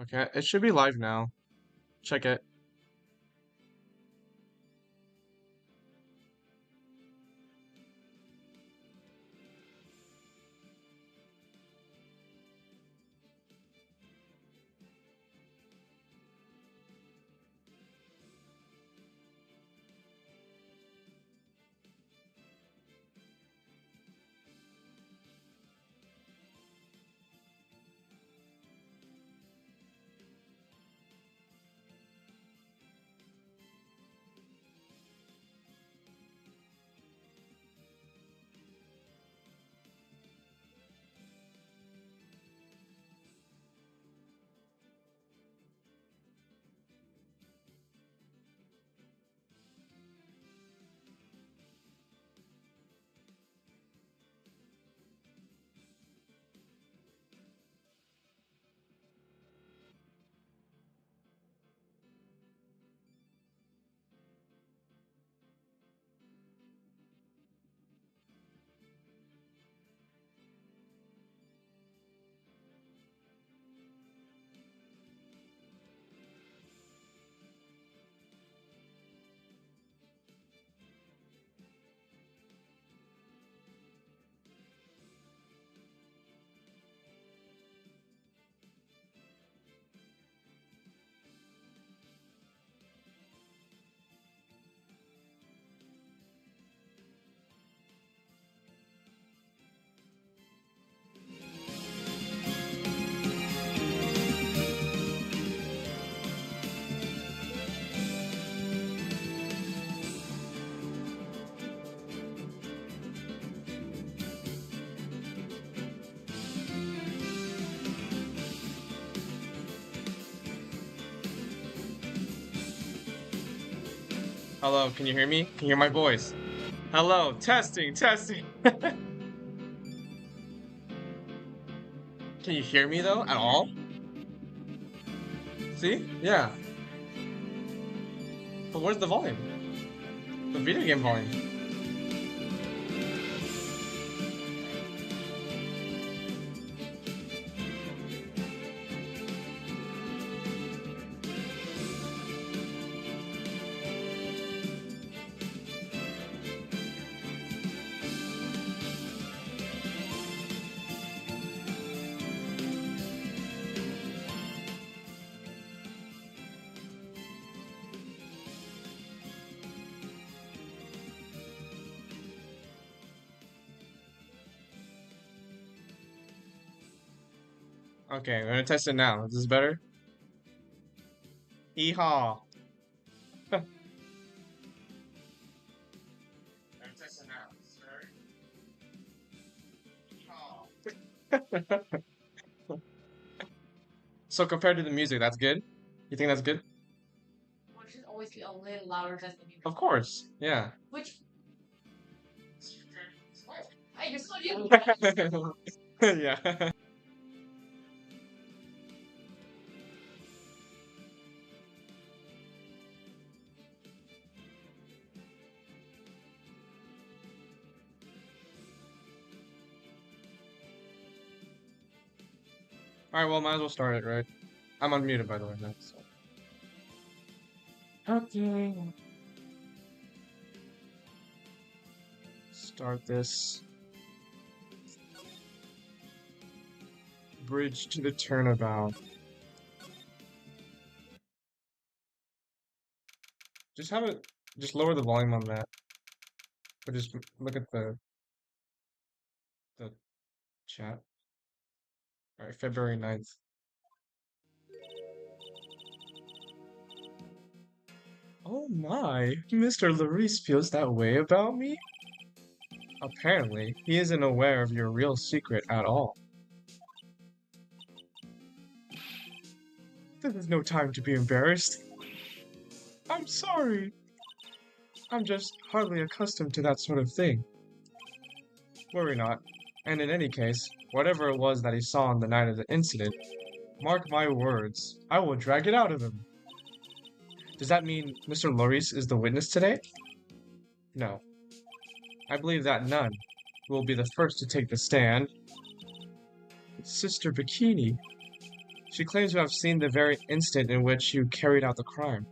Okay, it should be live now. Check it. Hello, can you hear me? Can you hear my voice? Hello, testing, testing. Can you hear me though, at all? See? Yeah. But where's the volume? The video game volume. Okay, we're gonna test it now. Is this better? Yeehaw. We're gonna test it now. Is this better? Yeehaw. So compared to the music, that's good? You think that's good? Of course, yeah. Yeah. Alright, well, might as well start it, right? I'm unmuted, by the way, now, so. Okay. Start this. Bridge to the turnabout. Just have it, just lower the volume on that. Or just look at the chat. Alright, February 9th. Oh my, Mr. Larice feels that way about me? Apparently, he isn't aware of your real secret at all. This is no time to be embarrassed. I'm sorry. I'm just hardly accustomed to that sort of thing. Worry not. And in any case, whatever it was that he saw on the night of the incident, mark my words, I will drag it out of him. Does that mean Mr. Larice is the witness today? No. I believe that none will be the first to take the stand. Sister Bikini. She claims to have seen the very instant in which you carried out the crime.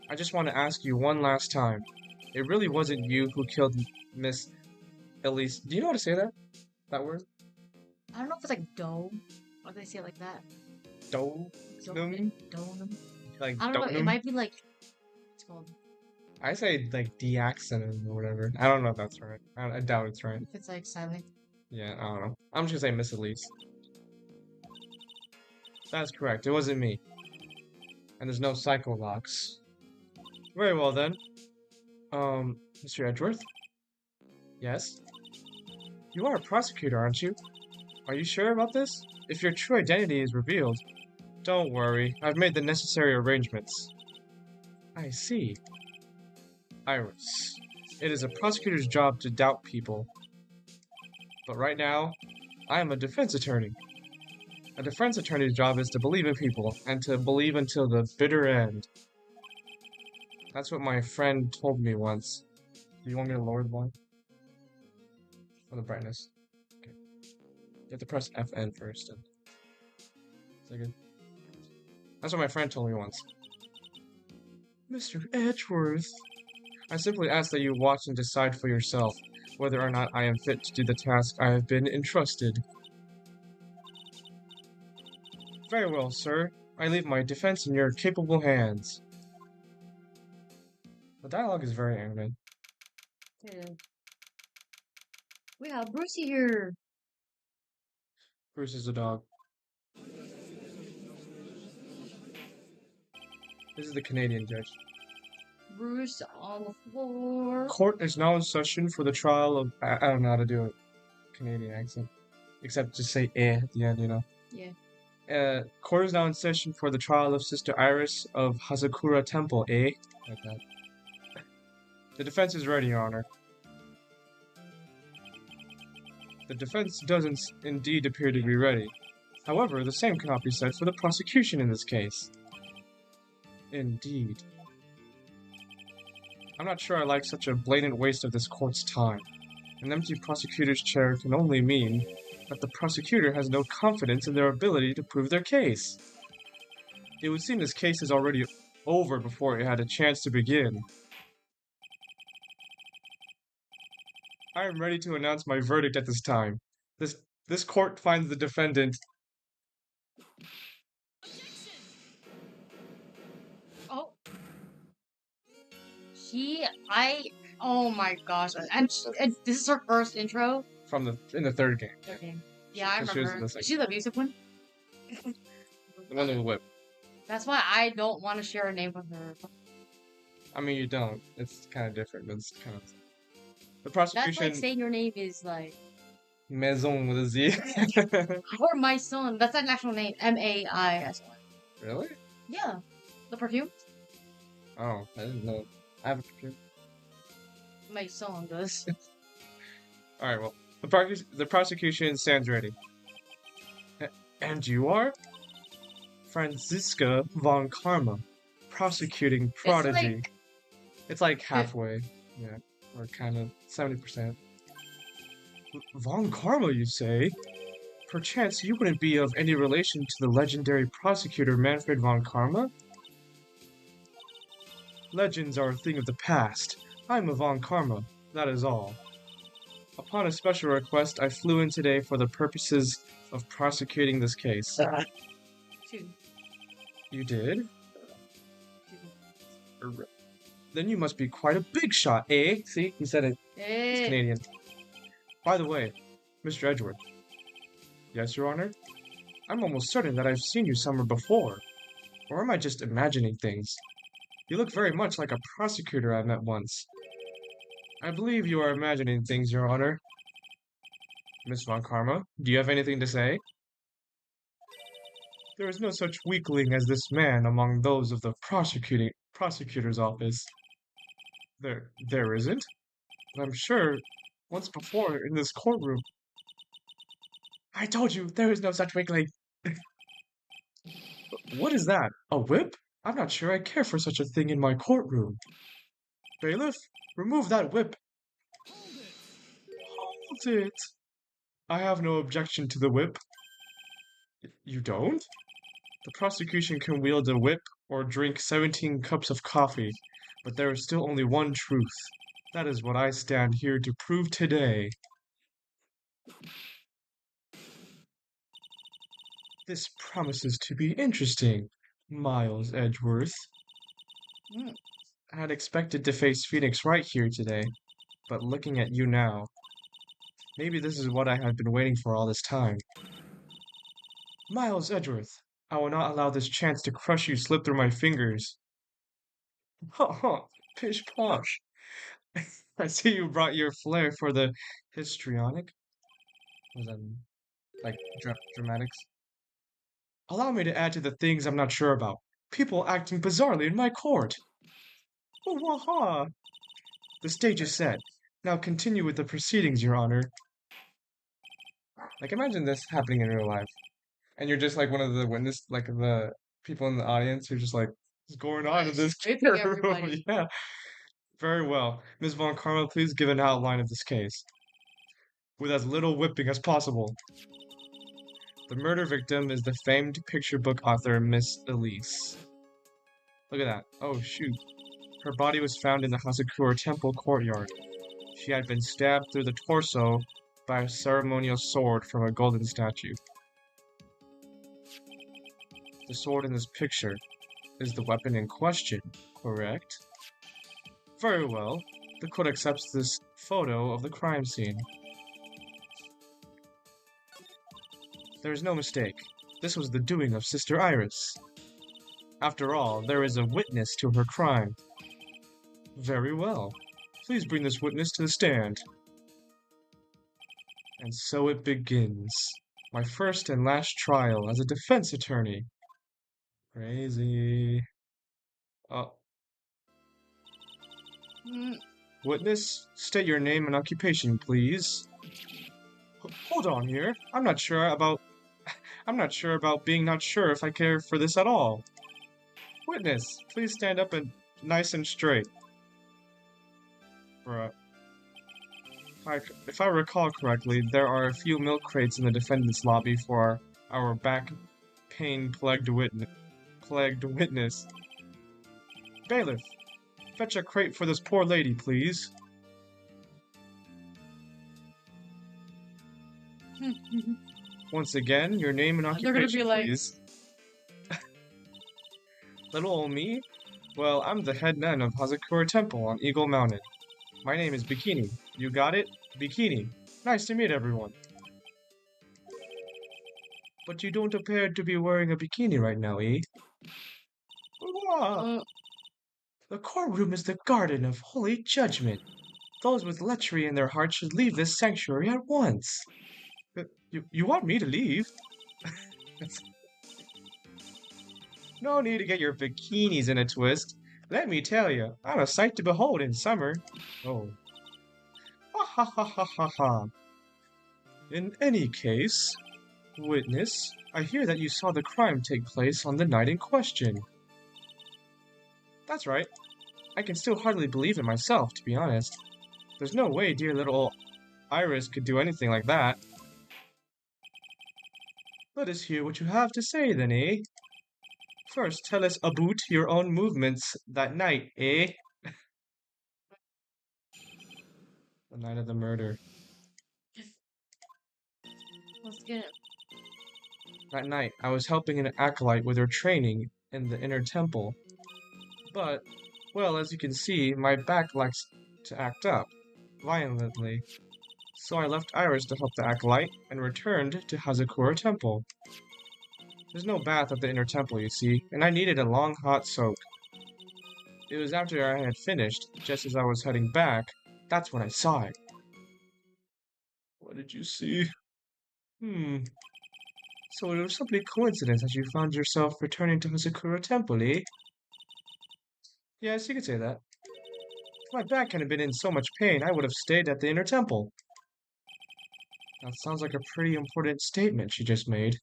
I just want to ask you one last time. It really wasn't you who killed Miss Elise. Do you know how to say that? That word? I don't know if it's like dough. Why do they say it like that? Doe? Donum. Like I don't know. It Dotenum? might be like it's called. I say like deaxonum or whatever. I don't know if that's right. I doubt it's right. If it's like silent. Yeah, I don't know. I'm just gonna say Miss Elise. That's correct. It wasn't me. And there's no psycho locks. Very well then. Mr. Edgeworth? Yes? You are a prosecutor, aren't you? Are you sure about this? If your true identity is revealed, don't worry. I've made the necessary arrangements. I see. Iris. It is a prosecutor's job to doubt people. But right now, I am a defense attorney. A defense attorney's job is to believe in people, and to believe until the bitter end. That's what my friend told me once. Do you want me to lower the volume? Or the brightness? Okay. You have to press FN first. Is that good? That's what my friend told me once. Mr. Edgeworth. I simply ask that you watch and decide for yourself whether or not I am fit to do the task I have been entrusted. Very well, sir. I leave my defense in your capable hands. The dialogue is very animated. Yeah. We have Brucey here. Bruce is a dog. This is the Canadian judge. Bruce on the floor. Court is now in session for the trial of... I don't know how to do a Canadian accent. Except just say eh at the end, you know. Yeah. Court is now in session for the trial of Sister Iris of Hazakura Temple, eh? Like that. The defense is ready, Your Honor. The defense doesn't indeed appear to be ready. However, the same cannot be said for the prosecution in this case. Indeed. I'm not sure I like such a blatant waste of this court's time. An empty prosecutor's chair can only mean that the prosecutor has no confidence in their ability to prove their case. It would seem this case is already over before it had a chance to begin. I am ready to announce my verdict at this time. This court finds the defendant... Oh. Oh my gosh. And this is her first intro. in the third game. Okay. Yeah, I She was remember. the Is she the abusive one? The one with the whip. That's why I don't want to share a name with her. I mean, you don't. It's kind of different, but it's kind of... The prosecution... That's like saying your name is like... Maison with a Z. Or my son. That's an actual name. M-A-I-S-O-N. Really? Yeah. The perfume? Oh, I didn't know. I have a perfume. My son does. Alright, well, the prosecution stands ready. And you are? Franziska von Karma, prosecuting prodigy. It's like halfway. Yeah, or kind of 70%. Von Karma, you say? Perchance you wouldn't be of any relation to the legendary prosecutor Manfred von Karma? Legends are a thing of the past. I'm a von Karma, that is all. Upon a special request, I flew in today for the purposes of prosecuting this case. Two. You did? Then you must be quite a big shot, eh? See, he said it. It's Canadian. By the way, Mr. Edgeworth. Yes, Your Honor? I'm almost certain that I've seen you somewhere before. Or am I just imagining things? You look very much like a prosecutor I met once. I believe you are imagining things, Your Honor. Miss Von Karma, do you have anything to say? There is no such weakling as this man among those of the prosecutor's office. There isn't? But I'm sure once before in this courtroom. I told you there is no such weakling. What is that? A whip? I'm not sure I care for such a thing in my courtroom. Bailiff, remove that whip. Hold it. I have no objection to the whip. You don't? The prosecution can wield a whip or drink 17 cups of coffee, but there is still only one truth. That is what I stand here to prove today. This promises to be interesting, Miles Edgeworth. Mm. I had expected to face Phoenix Wright here today, but looking at you now, maybe this is what I have been waiting for all this time. Miles Edgeworth, I will not allow this chance to crush you slip through my fingers. Ha ha, pish posh. I see you brought your flair for the histrionic. Was that like dramatics? Allow me to add to the things I'm not sure about. People acting bizarrely in my court. Waha! The stage is set. Now continue with the proceedings, Your Honor. Like, imagine this happening in real life, and you're just like one of the witness, like the people in the audience who are just like, what's going on in this She's whipping room? everybody. Yeah, very well. Ms. Von Karma, please give an outline of this case, with as little whipping as possible. The murder victim is the famed picture book author Miss Elise. Look at that. Oh, shoot. Her body was found in the Hazakura Temple courtyard. She had been stabbed through the torso by a ceremonial sword from a golden statue. The sword in this picture is the weapon in question, correct? Very well. The court accepts this photo of the crime scene. There is no mistake. This was the doing of Sister Iris. After all, there is a witness to her crime. Very well. Please bring this witness to the stand. And so it begins. My first and last trial as a defense attorney. Crazy. Oh, Mm. witness, state your name and occupation, please. Hold on here. I'm not sure about being not sure if I care for this at all. Witness, please stand up and nice and straight. Bruh. If I recall correctly, there are a few milk crates in the defendant's lobby for our back pain plagued witness. Bailiff, fetch a crate for this poor lady, please. Once again, your name and They're gonna occupation, be like, please. Little old me? Well, I'm the head nun of Hazakura Temple on Eagle Mountain. My name is Bikini. You got it? Bikini. Nice to meet everyone. But you don't appear to be wearing a bikini right now, eh? Ah, uh, the courtroom is the garden of holy judgment. Those with lechery in their hearts should leave this sanctuary at once. You want me to leave? No need to get your bikinis in a twist. Let me tell you, I'm a sight to behold in summer. Oh. Ha ha ha ha ha ha. In any case, witness, I hear that you saw the crime take place on the night in question. That's right. I can still hardly believe it myself, to be honest. There's no way dear little Iris could do anything like that. Let us hear what you have to say then, eh? First, tell us about your own movements that night, eh? The night of the murder. let's get it. That night, I was helping an acolyte with her training in the inner temple. But, well, as you can see, my back likes to act up violently. So I left Iris to help the acolyte and returned to Hazakura Temple. There's no bath at the inner temple, you see, and I needed a long hot soak. It was after I had finished, just as I was heading back, that's when I saw it. What did you see? So it was simply coincidence that you found yourself returning to Hazakura Temple, eh? Yes, you could say that. If my back hadn't been in so much pain, I would have stayed at the inner temple. That sounds like a pretty important statement she just made.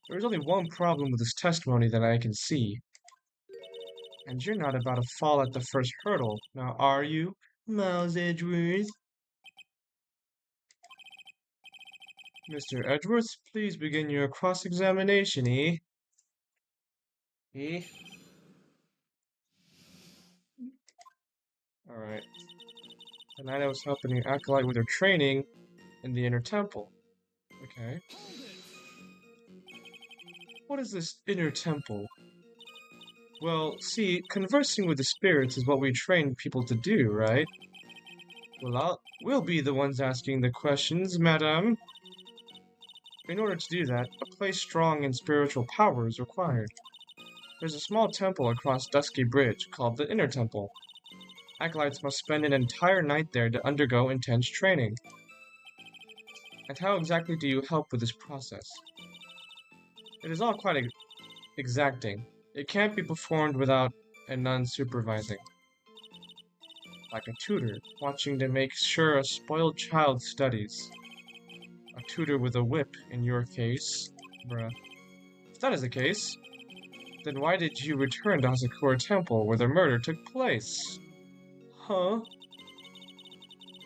There is only one problem with this testimony that I can see. And you're not about to fall at the first hurdle, now are you, Miles Edgeworth? Mr. Edgeworth, please begin your cross-examination, E. E? Alright. Tonight I was helping an acolyte with her training in the inner temple. Okay. What is this inner temple? Well, see, conversing with the spirits is what we train people to do, right? Well, we'll be the ones asking the questions, madame. In order to do that, a place strong in spiritual power is required. There's a small temple across Dusky Bridge called the Inner Temple. Acolytes must spend an entire night there to undergo intense training. And how exactly do you help with this process? It is all quite exacting. It can't be performed without a nun supervising. Like a tutor, watching to make sure a spoiled child studies. A tutor with a whip, in your case. Bruh. If that is the case, then why did you return to Hasakura Temple where the murder took place? Huh?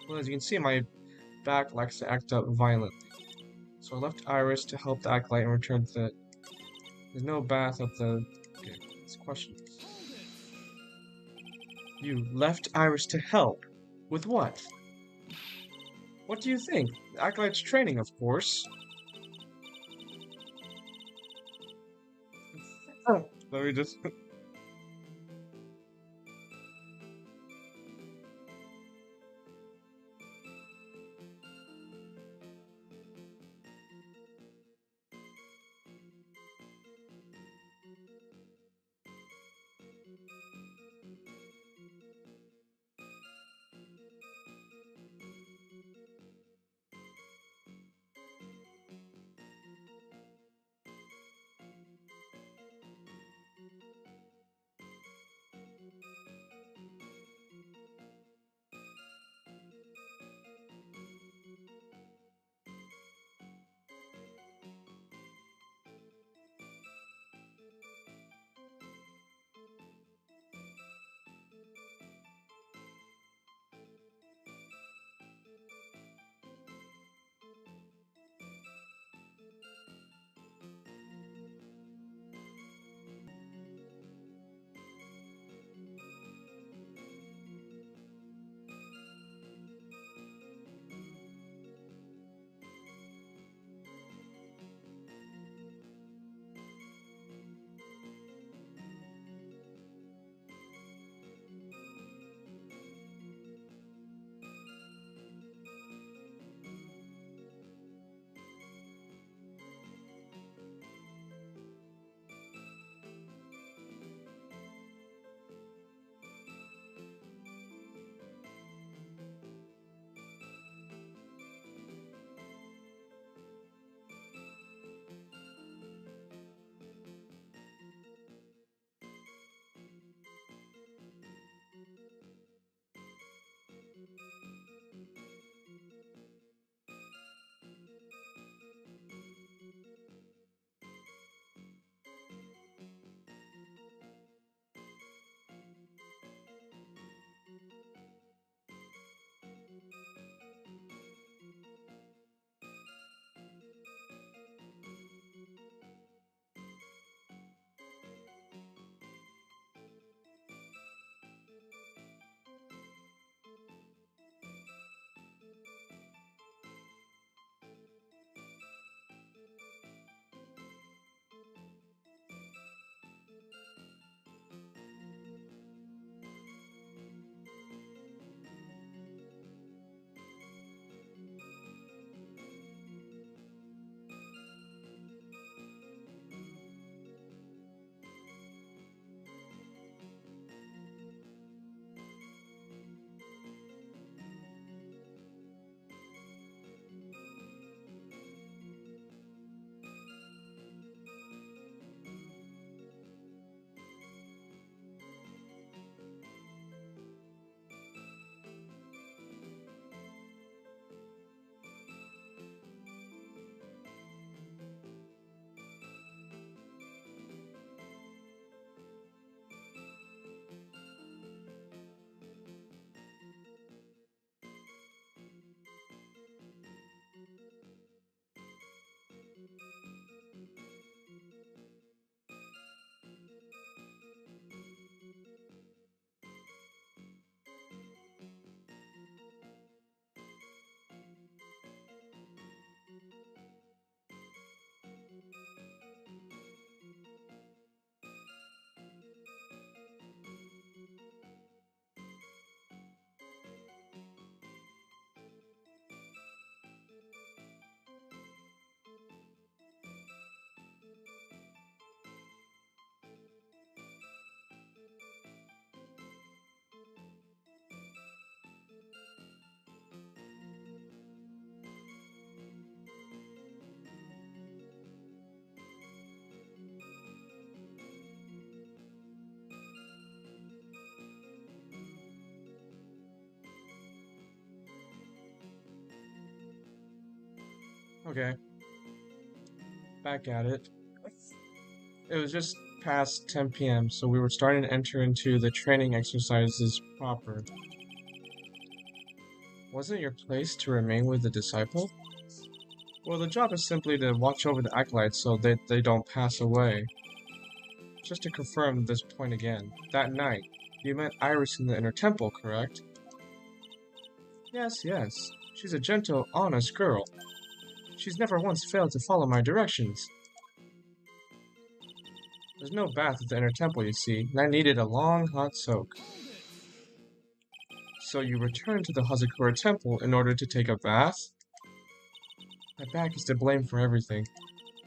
Well, as you can see, my back likes to act up violently. So I left Iris to help the acolyte and returned to the... There's no bath at the... Okay, let's question this. You left Iris to help? With what? What do you think? The acolyte's training, of course. Oh. Let me just... Okay, back at it. It was just past 10 p.m., so we were starting to enter into the training exercises proper. Wasn't it your place to remain with the disciple? Well, the job is simply to watch over the acolytes so that they don't pass away. Just to confirm this point again, that night, you met Iris in the inner temple, correct? Yes, yes. She's a gentle, honest girl. She's never once failed to follow my directions. There's no bath at the inner temple, you see, and I needed a long, hot soak. So you returned to the Hazakura temple in order to take a bath? My back is to blame for everything.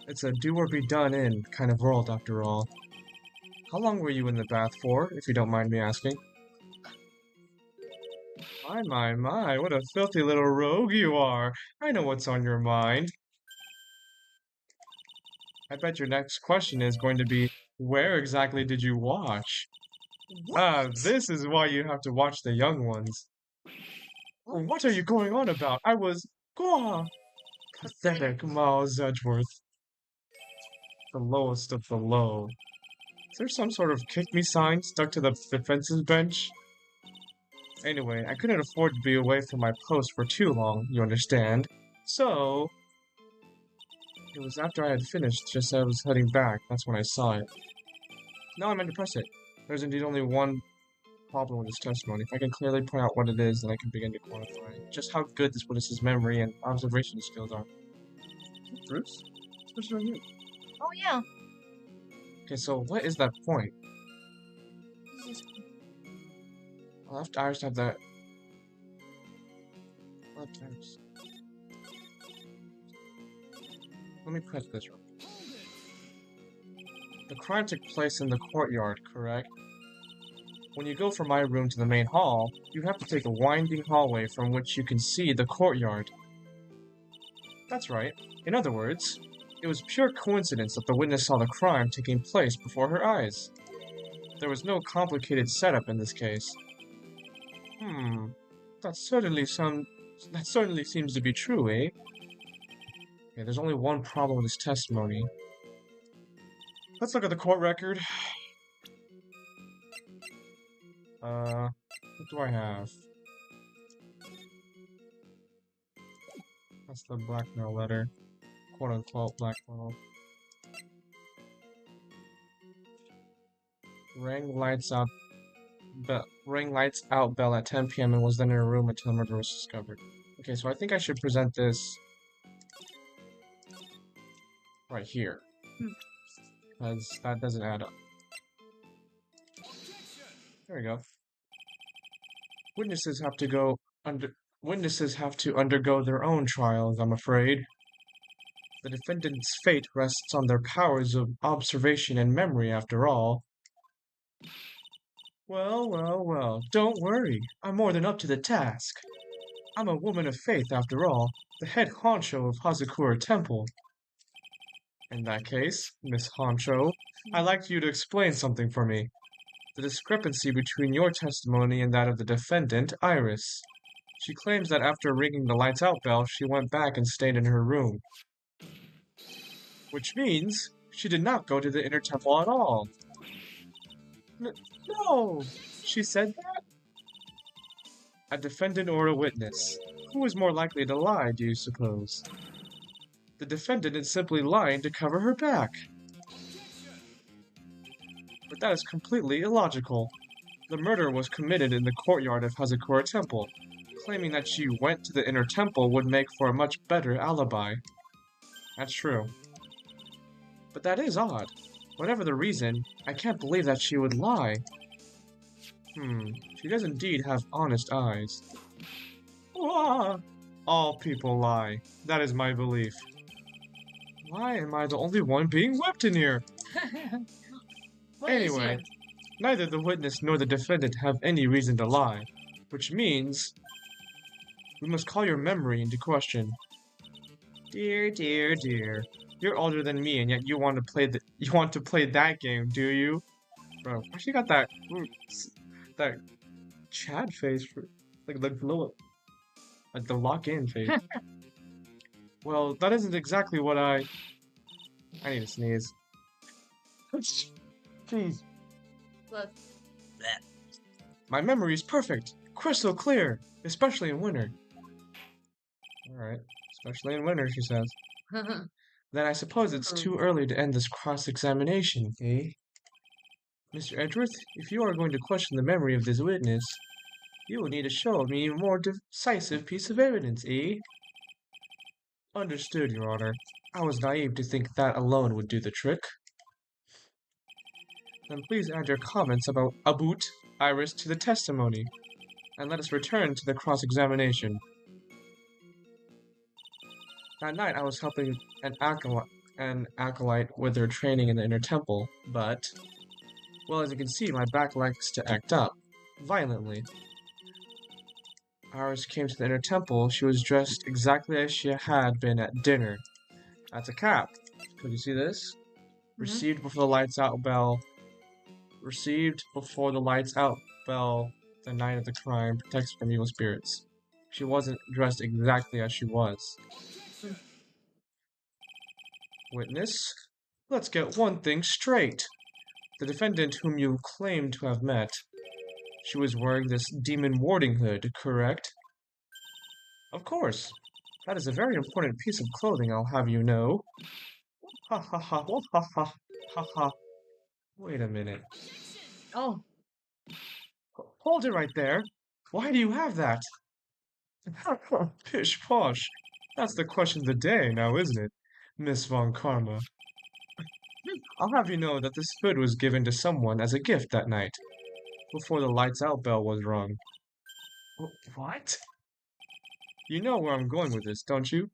It's a do-or-be-done-in kind of world, after all. How long were you in the bath for, if you don't mind me asking? My, what a filthy little rogue you are! I know what's on your mind. I bet your next question is going to be, where exactly did you watch? Ah, this is why you have to watch the young ones. What are you going on about? I was... Gah! Pathetic Miles Edgeworth. The lowest of the low. Is there some sort of kick me sign stuck to the defense's bench? Anyway, I couldn't afford to be away from my post for too long, you understand. So... It was after I had finished, just as I was heading back, that's when I saw it. Now I meant to press it. There's indeed only one problem with this testimony. If I can clearly point out what it is, then I can begin to quantify just how good this witness's memory and observation skills are. Bruce? What's on you? Oh yeah. Okay, so what is that point? I'll have to Iris have that. What times? Let me press this one. The crime took place in the courtyard, correct? When you go from my room to the main hall, you have to take a winding hallway from which you can see the courtyard. That's right. In other words, it was pure coincidence that the witness saw the crime taking place before her eyes. There was no complicated setup in this case. That certainly seems to be true, eh? Okay, there's only one problem with this testimony. Let's look at the court record. What do I have? That's the blackmail letter. Quote-unquote blackmail. Rang lights out bell at 10 p.m. and was then in her room until the murder was discovered. Okay, so I think I should present this right here. Because that doesn't add up. There we go. Witnesses have to undergo their own trials, I'm afraid. The defendant's fate rests on their powers of observation and memory, after all. Well, don't worry. I'm more than up to the task. I'm a woman of faith, after all, the head honcho of Hazakura Temple. In that case, Miss Honcho, I'd like you to explain something for me. The discrepancy between your testimony and that of the defendant, Iris. She claims that after ringing the lights out bell, she went back and stayed in her room. Which means she did not go to the inner temple at all. No! She said that? A defendant or a witness? Who is more likely to lie, do you suppose? The defendant is simply lying to cover her back. But that is completely illogical. The murder was committed in the courtyard of Hazakura Temple. Claiming that she went to the inner temple would make for a much better alibi. That's true. But that is odd. Whatever the reason, I can't believe that she would lie. She does indeed have honest eyes. Ah, all people lie. That is my belief. Why am I the only one being whipped in here? Anyway, neither the witness nor the defendant have any reason to lie. Which means... we must call your memory into question. Dear. You're older than me, and yet you want to play that game, do you? Bro, why she got that Chad face for like the lock-in face? Well, that isn't exactly what I need to sneeze. Jeez. Look. My memory is perfect, crystal clear, especially in winter. Alright, especially in winter, she says. Then I suppose it's too early to end this cross-examination, eh? Mr. Edgeworth, if you are going to question the memory of this witness, you will need to show me a more decisive piece of evidence, eh? Understood, Your Honor. I was naive to think that alone would do the trick. Then please add your comments about Iris to the testimony, and let us return to the cross-examination. That night I was helping an acolyte with their training in the inner temple, but, well, as you can see, my back likes to act up, violently. Iris came to the inner temple. She was dressed exactly as she had been at dinner. That's a cap. Could you see this? Received before the lights out bell. Received before the lights out bell the night of the crime. Protects from evil spirits. She wasn't dressed exactly as she was. Witness, let's get one thing straight. The defendant whom you claim to have met, she was wearing this demon warding hood, correct? Of course. That is a very important piece of clothing, I'll have you know. Ha ha ha, ha ha, ha ha. Wait a minute. Oh. Hold it right there. Why do you have that? Pish posh. That's the question of the day now, isn't it, Miss Von Karma? I'll have you know that this hood was given to someone as a gift that night, before the lights out bell was rung. What? You know where I'm going with this, don't you?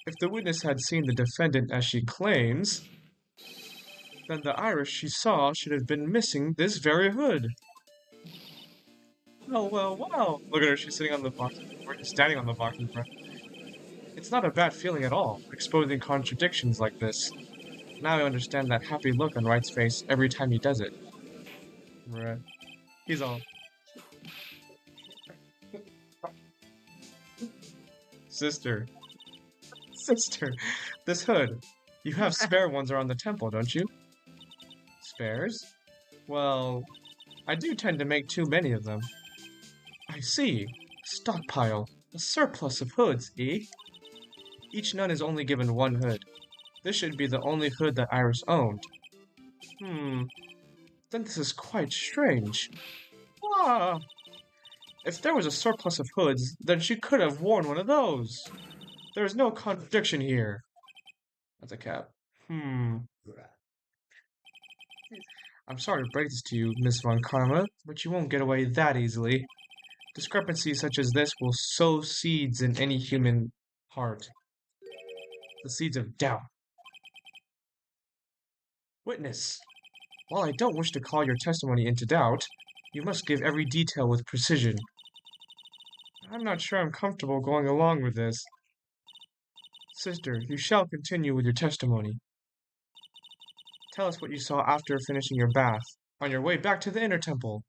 If the witness had seen the defendant as she claims, then the Irish she saw should have been missing this very hood. Oh, well, wow. Look at her, she's sitting on the box, or standing on the box in front. It's not a bad feeling at all, exposing contradictions like this. Now I understand that happy look on Wright's face every time he does it. Right. He's all... Sister. Sister, this hood. You have spare ones around the temple, don't you? Spares? Well, I do tend to make too many of them. I see. Stockpile. A surplus of hoods, eh? Each nun is only given one hood. This should be the only hood that Iris owned. Then this is quite strange. Ah! If there was a surplus of hoods, then she could have worn one of those. There is no contradiction here. That's a cap. I'm sorry to break this to you, Miss Von Karma, but you won't get away that easily. Discrepancies such as this will sow seeds in any human heart. The seeds of doubt. Witness, while I don't wish to call your testimony into doubt, you must give every detail with precision. I'm not sure I'm comfortable going along with this. Sister, you shall continue with your testimony. Tell us what you saw after finishing your bath, on your way back to the inner temple.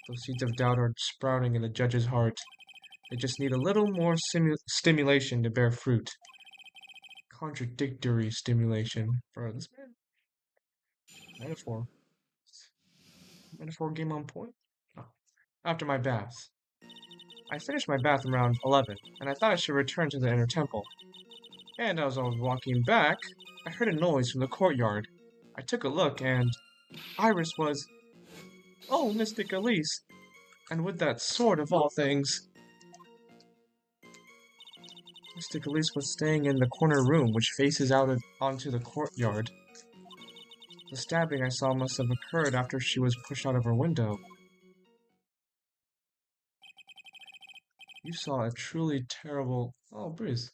Those seeds of doubt are sprouting in the judge's heart. They just need a little more stimulation to bear fruit. Contradictory stimulation. Bro, this man... Metaphor. Metaphor game on point? Oh. After my bath. I finished my bath around 11, and I thought I should return to the inner temple. And as I was walking back, I heard a noise from the courtyard. I took a look, and Iris was... Oh, Mystic Elise! And with that sword of all things... Mystic Elise was staying in the corner room, which faces out onto the courtyard. The stabbing I saw must have occurred after she was pushed out of her window. You saw a truly terrible... Oh, Bruce.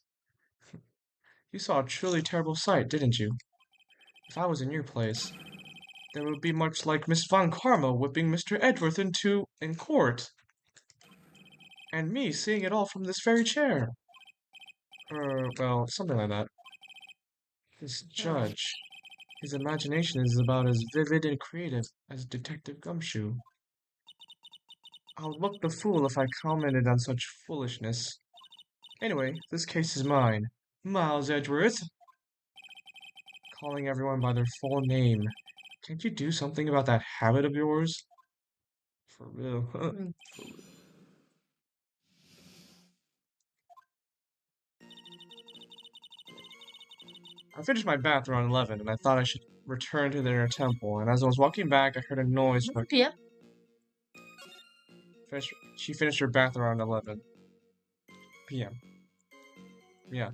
You saw a truly terrible sight, didn't you? If I was in your place, then it would be much like Miss Von Karma whipping Mr. Edgeworth in court. And me seeing it all from this very chair. Well, something like that. This judge, his imagination is about as vivid and creative as Detective Gumshoe. I'll look the fool if I commented on such foolishness. Anyway, this case is mine. Miles Edgeworth. Calling everyone by their full name. Can't you do something about that habit of yours? For real. Hmm. I finished my bath around 11, and I thought I should return to the inner temple, and as I was walking back, I heard a noise from Yep. She finished her bath around 11 p.m. Yeah.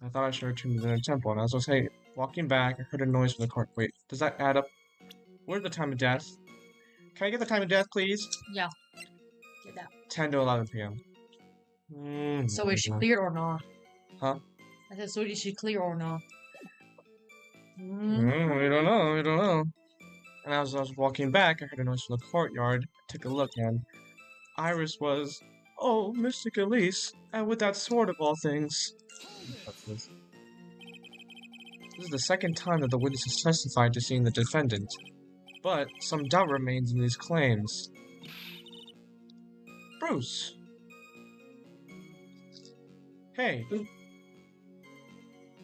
I thought I should return to the inner temple, and as I was walking back, I heard a noise from the court. Wait, does that add up? Where's the time of death? Can I get the time of death, please? Yeah. Get that. 10 to 11 p.m. So is she clear or not? Huh? I said, so is she clear or not? We don't know, we don't know. And as I was walking back, I heard a noise from the courtyard. I took a look, and Iris was, oh, Mystic Elise, and with that sword of all things. This is the second time that the witness has testified to seeing the defendant, but some doubt remains in these claims. Bruce! Hey!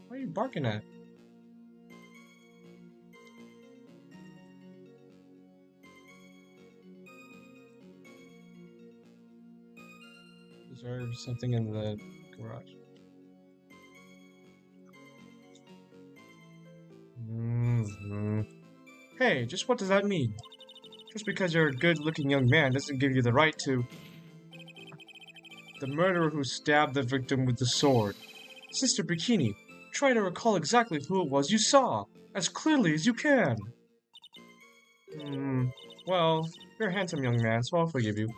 What are you barking at? Is there something in the garage? Hey, just what does that mean? Just because you're a good-looking young man doesn't give you the right to... The murderer who stabbed the victim with the sword. Sister Bikini, try to recall exactly who it was you saw, as clearly as you can. Well, you're a handsome young man, so I'll forgive you.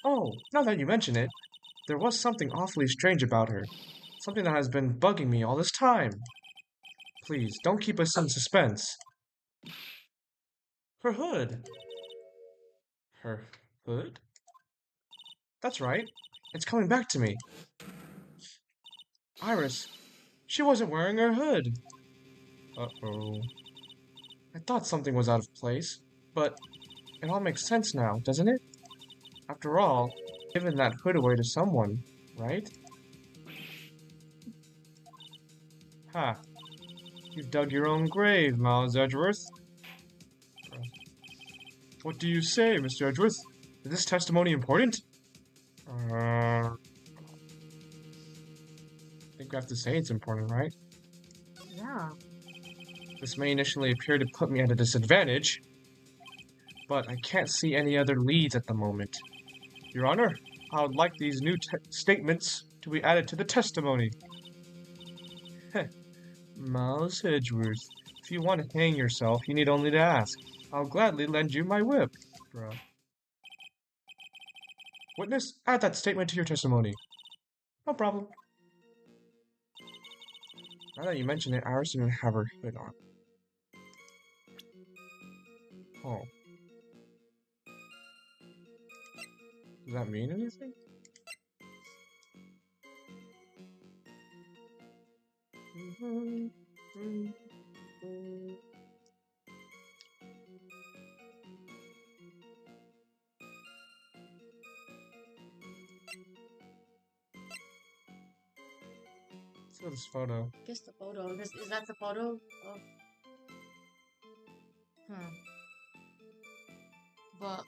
Oh, now that you mention it, there was something awfully strange about her. Something that has been bugging me all this time. Please, don't keep us in suspense. Her hood. Her hood? That's right. It's coming back to me. Iris, she wasn't wearing her hood. Uh-oh. I thought something was out of place, but it all makes sense now, doesn't it? After all, given that hood away to someone, right? Ha. You've dug your own grave, Miles Edgeworth. What do you say, Mr. Edgeworth? Is this testimony important? I think we have to say it's important, right? Yeah. This may initially appear to put me at a disadvantage, but I can't see any other leads at the moment. Your Honor, I would like these new statements to be added to the testimony. Heh. Miles Edgeworth, if you want to hang yourself, you need only to ask. I'll gladly lend you my whip. Bro. Witness, add that statement to your testimony. No problem. Now that you mention it, Iris didn't have her hood on. Oh. Does that mean anything? Let's go to this photo. Guess the photo. Is that the photo? Oh. But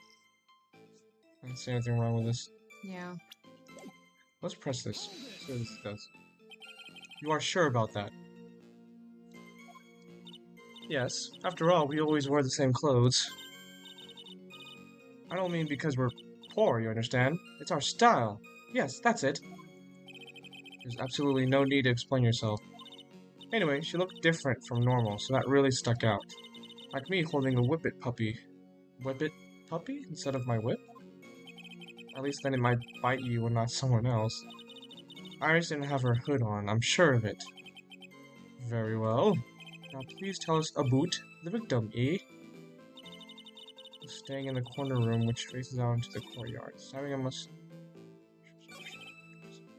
I don't see anything wrong with this. yeah. Let's press this. See what this does. You are sure about that? Yes. After all, we always wear the same clothes. I don't mean because we're poor, you understand? It's our style. Yes, that's it. There's absolutely no need to explain yourself. Anyway, she looked different from normal, so that really stuck out. Like me holding a whippet puppy. Whippet puppy instead of my whip? At least then it might bite you and not someone else. Iris didn't have her hood on, I'm sure of it. Very well. Now please tell us about the victim, eh? Staying in the corner room which faces out into the courtyard. Stabbing almost...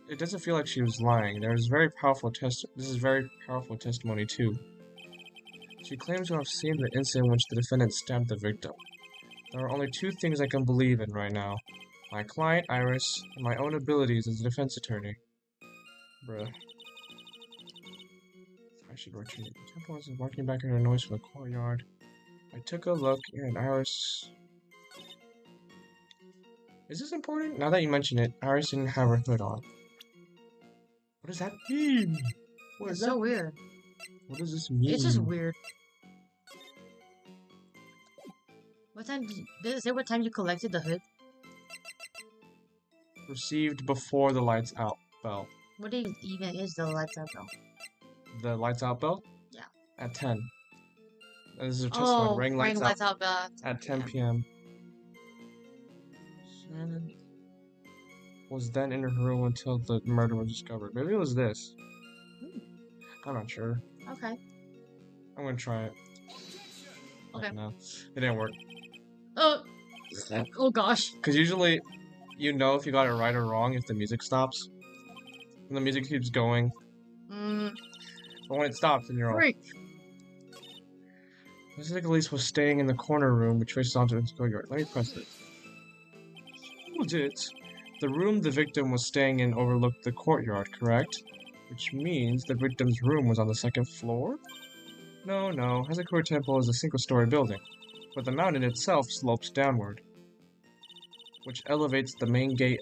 It doesn't feel like she was lying. This is very powerful testimony too. She claims to have seen the incident in which the defendant stabbed the victim. There are only two things I can believe in right now. My client, Iris, and my own abilities as a defense attorney. Bruh. I should return to the temple. I was walking back in a noise from the courtyard. I took a look, and Iris... Is this important? Now that you mention it, Iris didn't have her hood on. What does that mean? What It's is so that? weird. What does this mean? It's just weird. What time did it say what time you collected the hood? Received before the lights out bell. What even is the lights out though? The lights out bell? Yeah. At 10. And this is just one. Oh, Ring ring lights lights out out bell at 10 p.m. Shannon was then in her room until the murder was discovered. Maybe it was this. I'm not sure. Okay. I'm gonna try it. Okay. No, it didn't work. Oh. Oh gosh. Because usually, you know if you got it right or wrong if the music stops. And the music keeps going. Mm. But when it stops, then you're all... Great. Mrs. Nicolese was staying in the corner room which faces onto the courtyard. Let me press this. Hold it. The room the victim was staying in overlooked the courtyard, correct? Which means the victim's room was on the second floor? No, Hazakura Temple is a single-story building, but the mountain itself slopes downward, which elevates the main gate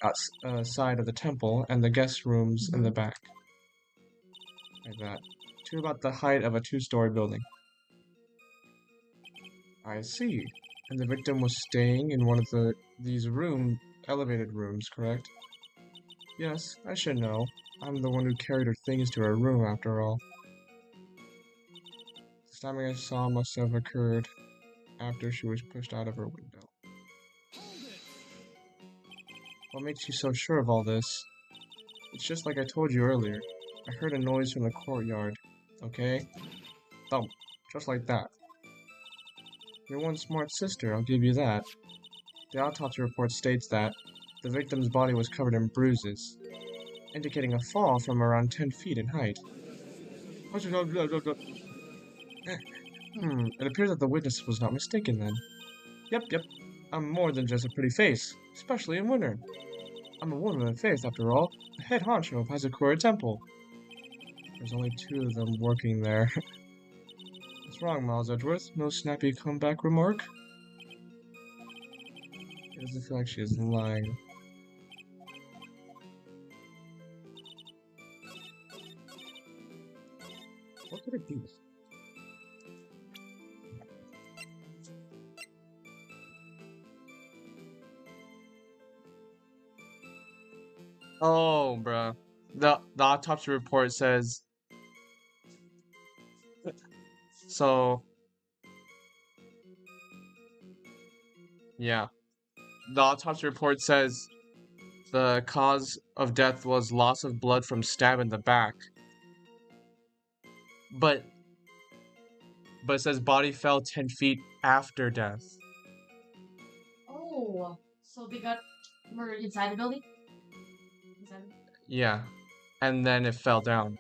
side of the temple and the guest rooms in the back. Like that. To about the height of a two-story building. I see. And the victim was staying in one of these elevated rooms, correct? Yes, I should know. I'm the one who carried her things to her room, after all. The stabbing I saw must have occurred after she was pushed out of her window. What makes you so sure of all this? It's just like I told you earlier. I heard a noise from the courtyard, okay? Thump, just like that. You're one smart sister, I'll give you that. The autopsy report states that the victim's body was covered in bruises, indicating a fall from around 10 feet in height. It appears that the witness was not mistaken then. Yep. I'm more than just a pretty face, especially in winter. I'm a woman of faith, after all, the head honcho of Hazakura Temple. There's only two of them working there. What's wrong, Miles Edgeworth? No snappy comeback remark? It doesn't feel like she is lying. What could it be? Oh, bruh. The autopsy report says... So... Yeah. The autopsy report says the cause of death was loss of blood from stab in the back. But it says body fell 10 feet after death. Oh, so they got murdered inside the building? Yeah. And then it fell down.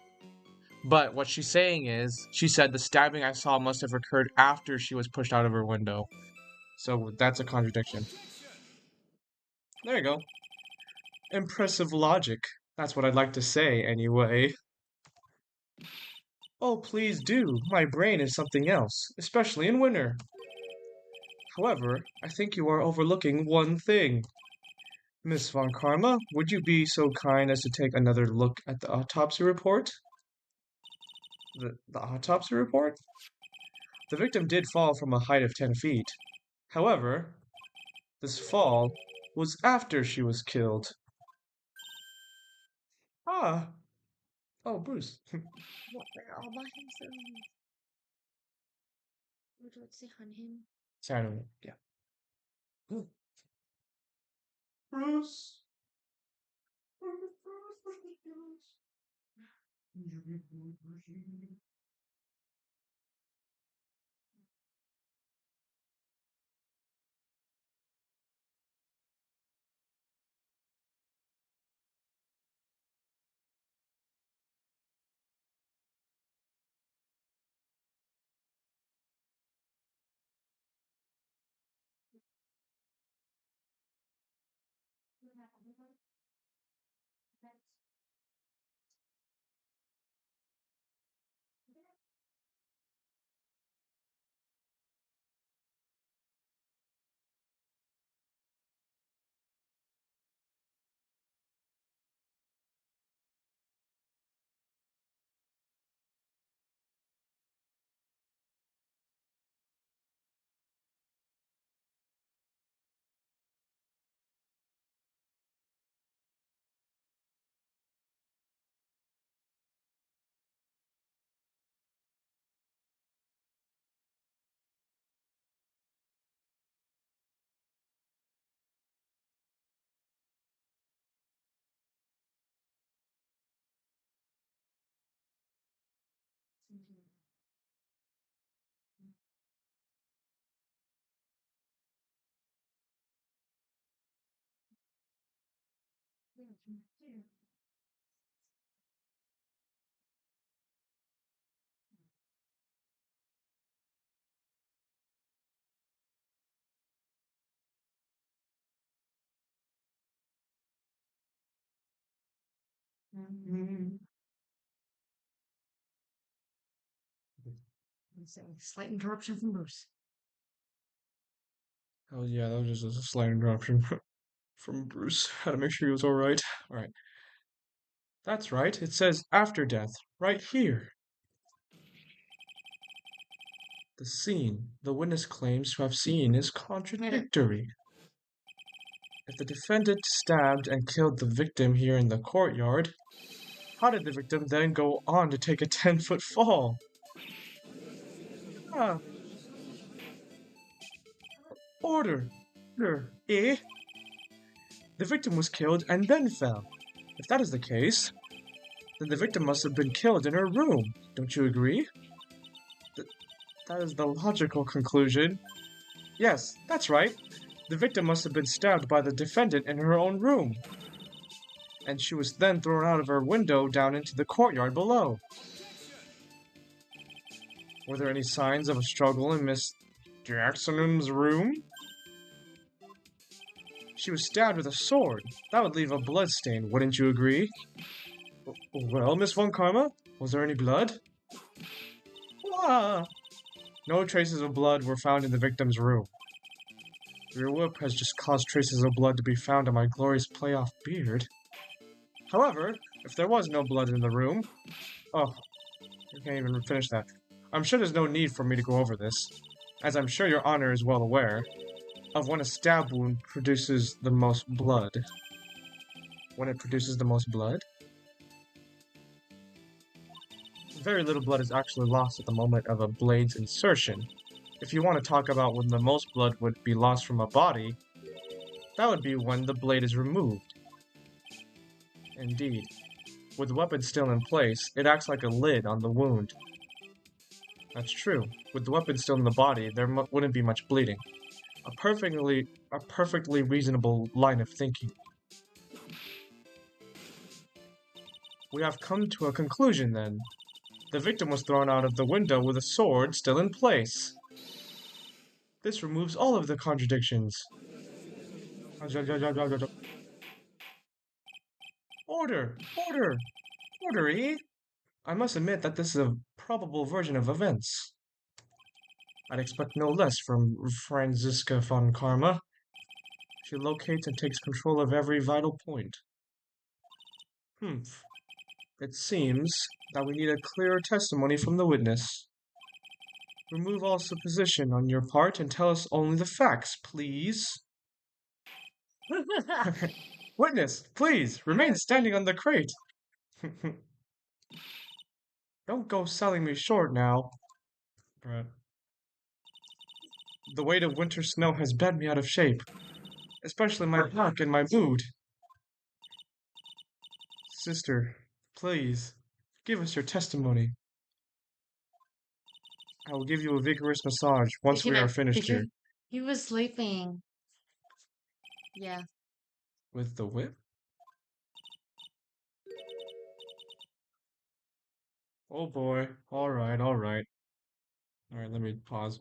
But what she's saying is, she said the stabbing I saw must have occurred after she was pushed out of her window. So that's a contradiction. There you go. Impressive logic. That's what I'd like to say, anyway. Oh, please do. My brain is something else, especially in winter. However, I think you are overlooking one thing. Miss Von Karma, would you be so kind as to take another look at the autopsy report? The autopsy report? The victim did fall from a height of 10 feet. However, this fall was after she was killed. Ah. Oh, Bruce. All by himself. Would you like to say on him? Sorry, yeah. Bruce. Slight interruption from Bruce. Oh yeah, that was just a slight interruption from Bruce. Had to make sure he was all right. All right. That's right. It says after death right here. The scene the witness claims to have seen is contradictory. If the defendant stabbed and killed the victim here in the courtyard, how did the victim then go on to take a 10-foot fall? Ah, order. Order. Eh? The victim was killed and then fell. If that is the case, then the victim must have been killed in her room. Don't you agree? Th- that is the logical conclusion. Yes, that's right. The victim must have been stabbed by the defendant in her own room, and she was then thrown out of her window down into the courtyard below. Were there any signs of a struggle in Miss Jackson's room? She was stabbed with a sword. That would leave a blood stain, wouldn't you agree? Well, Miss Von Karma, was there any blood? Ah! No traces of blood were found in the victim's room. Your whip has just caused traces of blood to be found on my glorious playoff beard. However, if there was no blood in the room... Oh, I can't even finish that. I'm sure there's no need for me to go over this, as I'm sure your honor is well aware, of when a stab wound produces the most blood. When it produces the most blood? Very little blood is actually lost at the moment of a blade's insertion. If you want to talk about when the most blood would be lost from a body, that would be when the blade is removed. Indeed. With the weapon still in place, it acts like a lid on the wound. That's true. With the weapon still in the body, there wouldn't be much bleeding. A perfectly reasonable line of thinking. We have come to a conclusion then. The victim was thrown out of the window with a sword still in place. This removes all of the contradictions. Order! Order! Order, eh? I must admit that this is a probable version of events. I'd expect no less from Franziska von Karma. She locates and takes control of every vital point. Humph. It seems that we need a clearer testimony from the witness. Remove all supposition on your part and tell us only the facts, please. Witness, please, remain standing on the crate. Don't go selling me short now. Brett. The weight of winter snow has bent me out of shape, especially my back and my mood. Sister, please, give us your testimony. I will give you a vigorous massage once we are finished here. He was sleeping. Yeah. With the whip? Oh boy. Alright, alright. Alright, let me pause.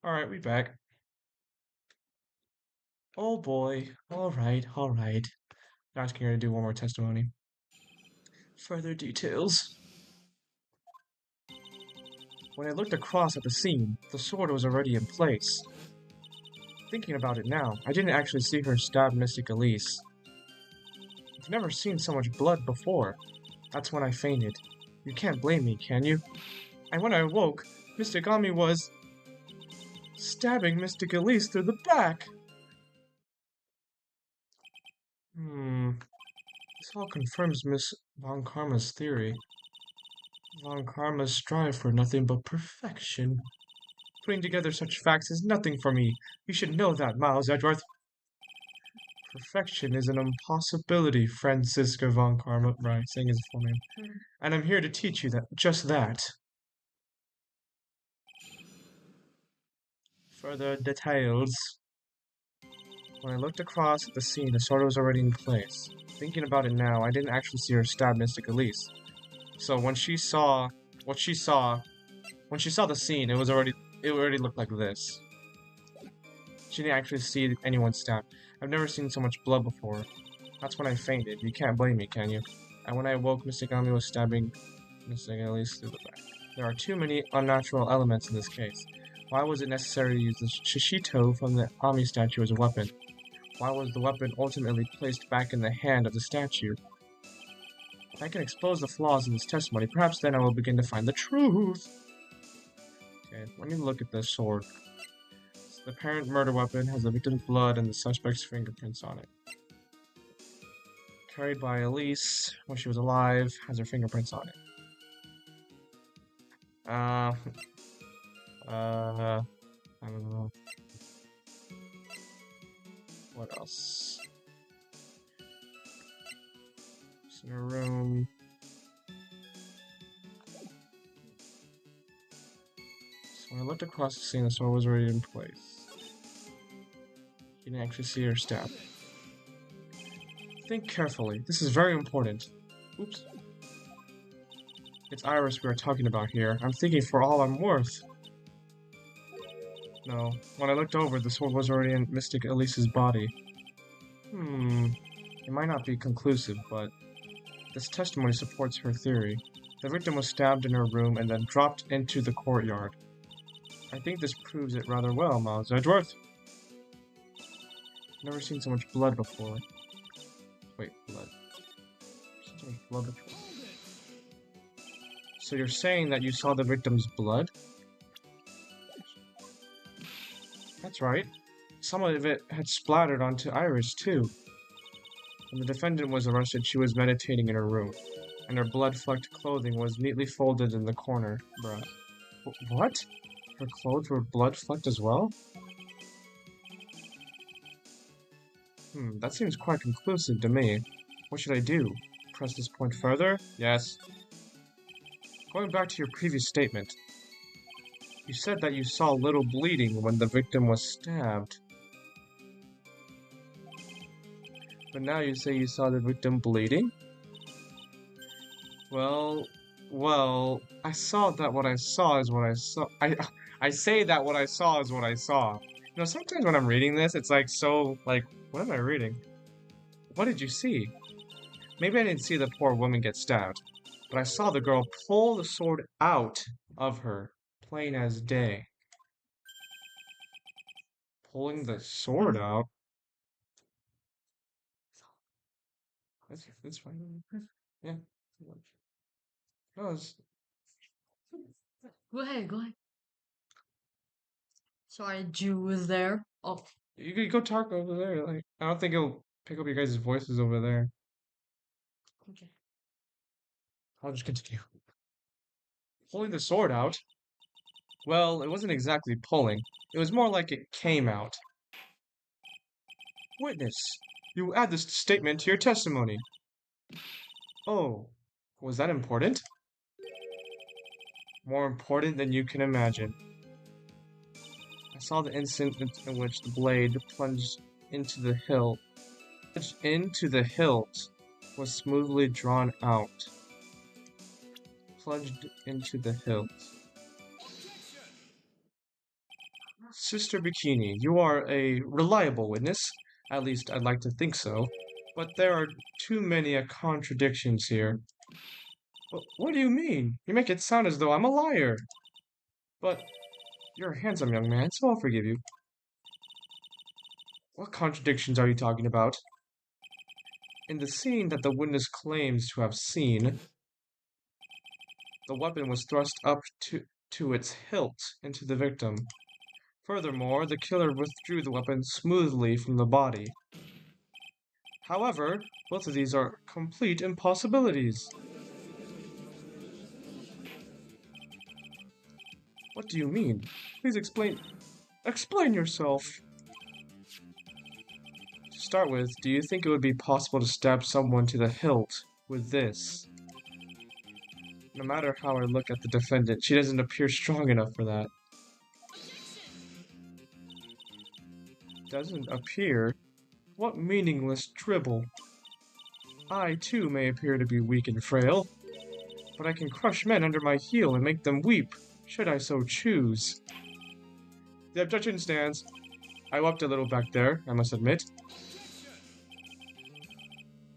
Alright, we back. Oh boy. Alright, alright. Asking her to do one more testimony. Further details. When I looked across at the scene, the sword was already in place. Thinking about it now, I didn't actually see her stab Mystic Elise. I've never seen so much blood before. That's when I fainted. You can't blame me, can you? And when I awoke, Mystic Ami was stabbing Mystic Elise through the back. This all confirms Miss Von Karma's theory. Von Karma's strive for nothing but perfection. Putting together such facts is nothing for me. You should know that, Miles Edgeworth. Perfection is an impossibility, Francisca Von Karma, right, saying his full name. And I'm here to teach you just that. Further details. When I looked across at the scene, the sword was already in place. Thinking about it now, I didn't actually see her stab Mystic Elise. So when she saw the scene, it already looked like this. She didn't actually see anyone stab. I've never seen so much blood before. That's when I fainted. You can't blame me, can you? And when I awoke, Mystic Ami was stabbing Mystic Elise through the back. There are too many unnatural elements in this case. Why was it necessary to use the Shishito from the Ami statue as a weapon? Why was the weapon ultimately placed back in the hand of the statue? If I can expose the flaws in this testimony, perhaps then I will begin to find the truth. Okay, let me look at this sword. The apparent murder weapon has the victim's blood and the suspect's fingerprints on it. Carried by Elise when she was alive, has her fingerprints on it. I don't know. What else? It's in her room. So when I looked across the scene, the sword was already in place. You didn't actually see her stab. Think carefully. This is very important. Oops. It's Iris we are talking about here. I'm thinking for all I'm worth. No. When I looked over, the sword was already in Mystic Elise's body. It might not be conclusive, but this testimony supports her theory. The victim was stabbed in her room and then dropped into the courtyard. I think this proves it rather well, Miles Edgeworth. Never seen so much blood before. Wait, blood. So much blood before. So you're saying that you saw the victim's blood? That's right. Some of it had splattered onto Iris, too. When the defendant was arrested, she was meditating in her room, and her blood-flecked clothing was neatly folded in the corner. Bruh. What? Her clothes were blood-flecked as well? That seems quite conclusive to me. What should I do? Press this point further? Yes. Going back to your previous statement, you said that you saw little bleeding when the victim was stabbed. But now you say you saw the victim bleeding? Well, I saw that what I saw is what I saw. I say that what I saw is what I saw. You know, sometimes when I'm reading this, it's like so, like, what am I reading? What did you see? Maybe I didn't see the poor woman get stabbed, but I saw the girl pull the sword out of her, plain as day. Pulling the sword out? That's fine. Yeah. No, Go ahead, go ahead. Sorry, Jew was there. Oh, you go talk over there. Like, I don't think it'll pick up your guys' voices over there. okay. I'll just continue. Pulling the sword out? Well, it wasn't exactly pulling. It was more like it came out. Witness, you add this statement to your testimony. Oh, was that important? More important than you can imagine. I saw the instant in which the blade plunged into the hilt. Was smoothly drawn out. Plunged into the hilt. Sister Bikini, you are a reliable witness. At least I'd like to think so. But there are too many contradictions here. What do you mean? You make it sound as though I'm a liar. But you're a handsome young man, so I'll forgive you. What contradictions are you talking about? In the scene that the witness claims to have seen, the weapon was thrust up to its hilt into the victim. Furthermore, the killer withdrew the weapon smoothly from the body. However, both of these are complete impossibilities. What do you mean? Please explain. Explain yourself. To start with, do you think it would be possible to stab someone to the hilt with this? No matter how I look at the defendant, she doesn't appear strong enough for that. Doesn't appear? What meaningless dribble. I, too, may appear to be weak and frail, but I can crush men under my heel and make them weep, should I so choose. The objection stands. I wept a little back there, I must admit.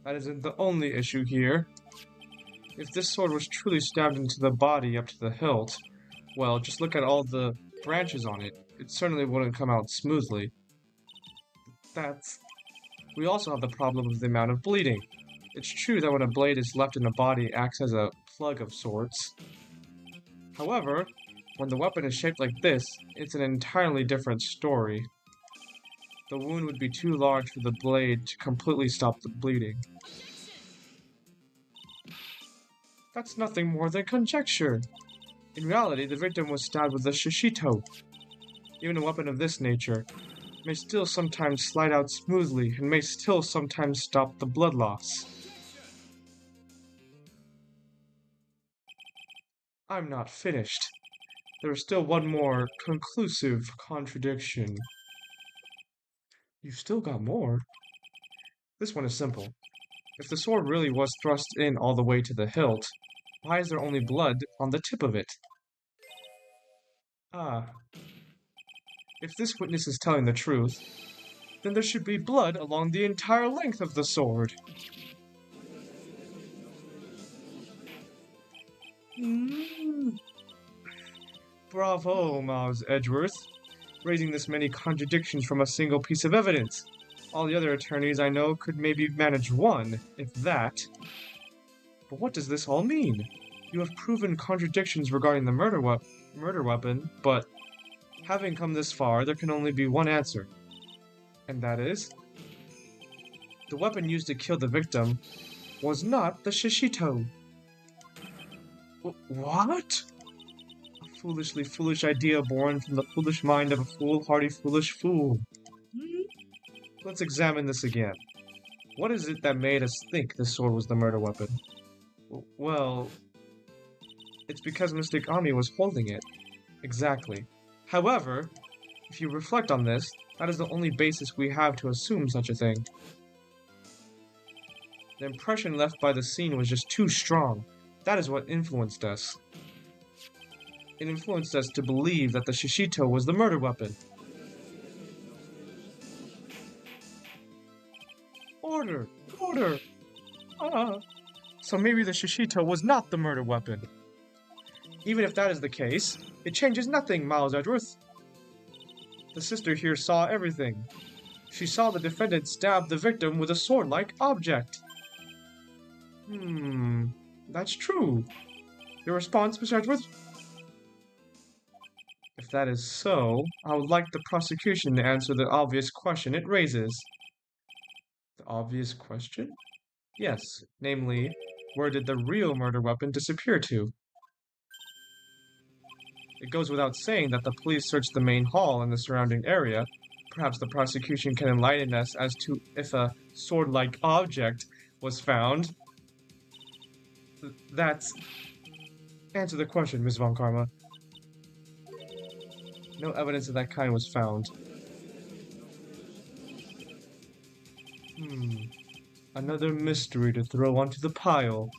That isn't the only issue here. If this sword was truly stabbed into the body up to the hilt, well, just look at all the branches on it. It certainly wouldn't come out smoothly. We also have the problem of the amount of bleeding. It's true that when a blade is left in a body, it acts as a plug of sorts. However, when the weapon is shaped like this, it's an entirely different story. The wound would be too large for the blade to completely stop the bleeding. That's nothing more than conjecture. In reality, the victim was stabbed with a shishito. Even a weapon of this nature may still sometimes slide out smoothly and may still sometimes stop the blood loss. I'm not finished. There is still one more conclusive contradiction. You've still got more? This one is simple. If the sword really was thrust in all the way to the hilt, why is there only blood on the tip of it? Ah. If this witness is telling the truth, then there should be blood along the entire length of the sword. Bravo, Miles Edgeworth, raising this many contradictions from a single piece of evidence. All the other attorneys I know could maybe manage one, if that. But what does this all mean? You have proven contradictions regarding the murder weapon, but having come this far, there can only be one answer. And that is, the weapon used to kill the victim was not the shishito. What? A foolishly foolish idea born from the foolish mind of a foolhardy foolish fool. Let's examine this again. What is it that made us think this sword was the murder weapon? Well, it's because Mystic Ami was holding it. Exactly. However, if you reflect on this, that is the only basis we have to assume such a thing. The impression left by the scene was just too strong. That is what influenced us. It influenced us to believe that the shishito was the murder weapon. Order! Order! So maybe the shishito was not the murder weapon. Even if that is the case, it changes nothing, Miles Edgeworth. The sister here saw everything. She saw the defendant stab the victim with a sword-like object. That's true. Your response, Mr. Edgeworth? If that is so, I would like the prosecution to answer the obvious question it raises. The obvious question? Yes, namely, where did the real murder weapon disappear to? It goes without saying that the police searched the main hall and the surrounding area. Perhaps the prosecution can enlighten us as to if a sword-like object was found. Answer the question, Ms. Von Karma. No evidence of that kind was found. Another mystery to throw onto the pile.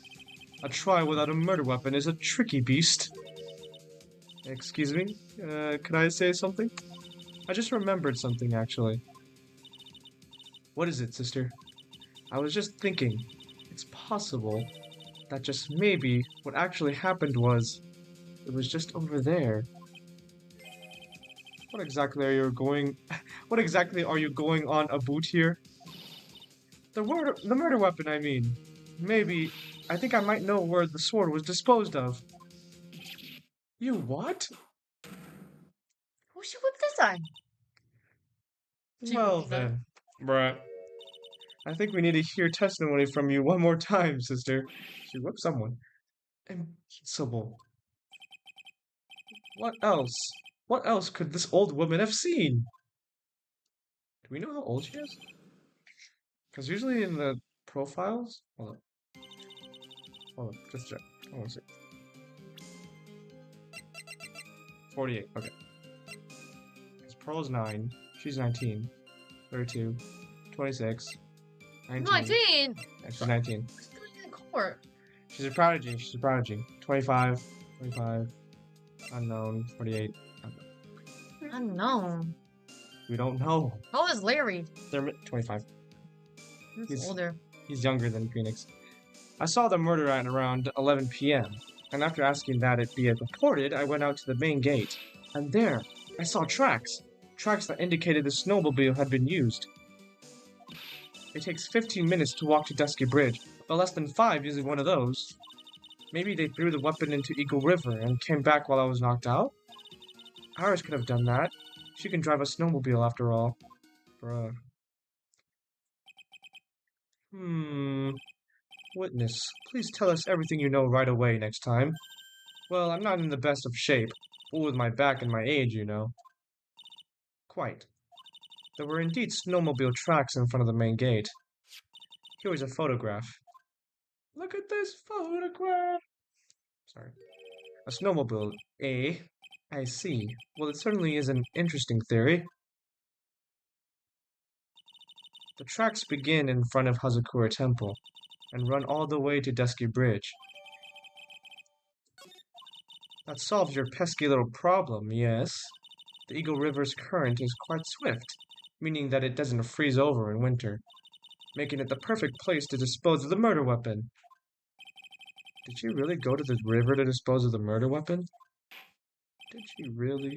A trial without a murder weapon is a tricky beast. Excuse me? Can I say something? I just remembered something, actually. What is it, sister? I was just thinking, it's possible that just maybe what actually happened was, it was just over there. What exactly are you going... What exactly are you going on about here? The murder weapon, I mean. Maybe, I think I might know where the sword was disposed of. You what? Who she whipped this time? Well then, bruh. I think we need to hear testimony from you one more time, sister. She whipped someone. Impossible. What else? What else could this old woman have seen? Do we know how old she is? Because usually in the profiles... Hold on, just check. Hold on a sec. 48, okay. Because Pearl's 9, she's 19, 32, 26, 19. 19! Yeah, she's 19. Still in court. She's a prodigy, she's a prodigy. 25, 25, unknown, 48, unknown. Unknown. We don't know. How old is Larry? They're 25. He's older. He's younger than Phoenix. I saw the murder at around 11 p.m., and after asking that it be reported, I went out to the main gate. And there, I saw tracks. Tracks that indicated the snowmobile had been used. It takes 15 minutes to walk to Dusky Bridge, but less than 5 using one of those. Maybe they threw the weapon into Eagle River and came back while I was knocked out? Iris could have done that. She can drive a snowmobile after all. Bruh. Witness, please tell us everything you know right away next time. Well, I'm not in the best of shape, but with my back and my age, you know. Quite. There were indeed snowmobile tracks in front of the main gate. Here was a photograph. Look at this photograph! Sorry. A snowmobile, eh? I see. Well, it certainly is an interesting theory. The tracks begin in front of Hazakura Temple and run all the way to Dusky Bridge. That solves your pesky little problem, yes? The Eagle River's current is quite swift, meaning that it doesn't freeze over in winter, making it the perfect place to dispose of the murder weapon. Did she really go to the river to dispose of the murder weapon? Did she really?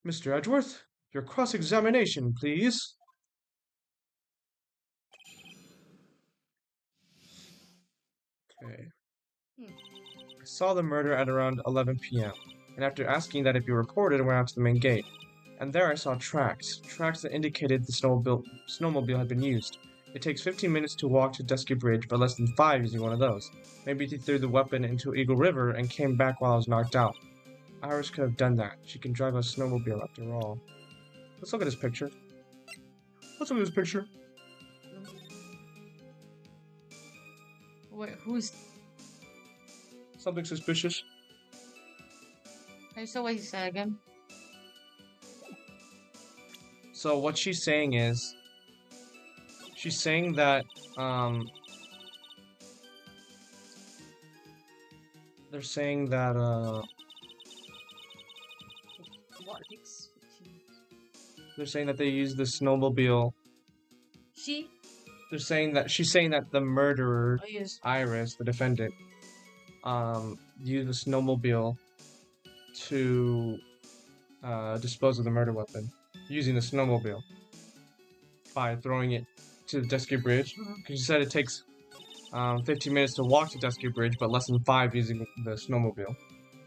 Mr. Edgeworth, your cross-examination, please. Okay. I saw the murder at around 11 p.m., and after asking that it be reported, I went out to the main gate. And there I saw tracks that indicated the snowmobile had been used. It takes 15 minutes to walk to Dusky Bridge, but less than 5 using one of those. Maybe he threw the weapon into Eagle River and came back while I was knocked out. Iris could have done that. She can drive a snowmobile after all. Let's look at this picture. Let's look at this picture. Wait, who's... Something suspicious. Can you say what he said again? So what she's saying is... She's saying that, they're saying that, they're saying that they used the snowmobile. They're saying that she's saying that the murderer, Iris, the defendant, used the snowmobile to dispose of the murder weapon, using the snowmobile by throwing it to the Dusky Bridge. Because she said it takes 15 minutes to walk to Dusky Bridge, but less than 5 using the snowmobile.